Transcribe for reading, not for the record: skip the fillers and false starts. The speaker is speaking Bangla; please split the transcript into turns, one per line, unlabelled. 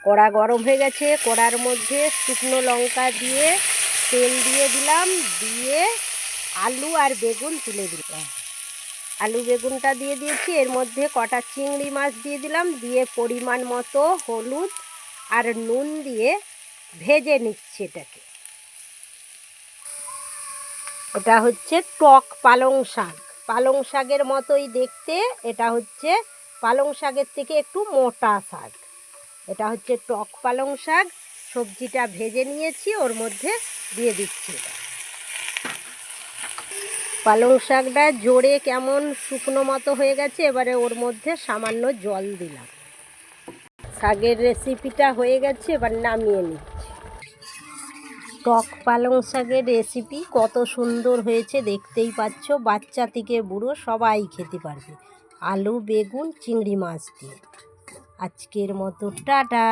কড়া গরম হয়ে গেছে, কড়ার মধ্যে শুকনো লঙ্কা দিয়ে তেল দিয়ে দিলাম, দিয়ে আলু আর বেগুন তুলে দিলাম। আলু বেগুনটা দিয়ে দিয়েছি, এর মধ্যে কটা চিংড়ি মাছ দিয়ে দিলাম, দিয়ে পরিমাণ মতো হলুদ আর নুন দিয়ে ভেজে নিচ্ছি এটাকে। এটা হচ্ছে টক পালং শাক, পালং শাকের মতোই দেখতে। এটা হচ্ছে পালং শাকের থেকে একটু মোটা শাক। এটা হচ্ছে টক পালং শাক। সবজিটা ভেজে নিয়েছি, ওর মধ্যে দিয়ে দিচ্ছি। পালং শাকটা জোরে কেমন শুকনো মতো হয়ে গেছে, এবারে ওর মধ্যে সামান্য জল দিলাম। শাকের রেসিপিটা হয়ে গেছে, এবার নামিয়ে নিচ্ছি। টক পালং শাকের রেসিপি কত সুন্দর হয়েছে দেখতেই পাচ্ছ। বাচ্চা থেকে বুড়ো সবাই খেতে পারবে, আলু বেগুন চিংড়ি মাছ দিয়ে। আজকের মতো টাটা।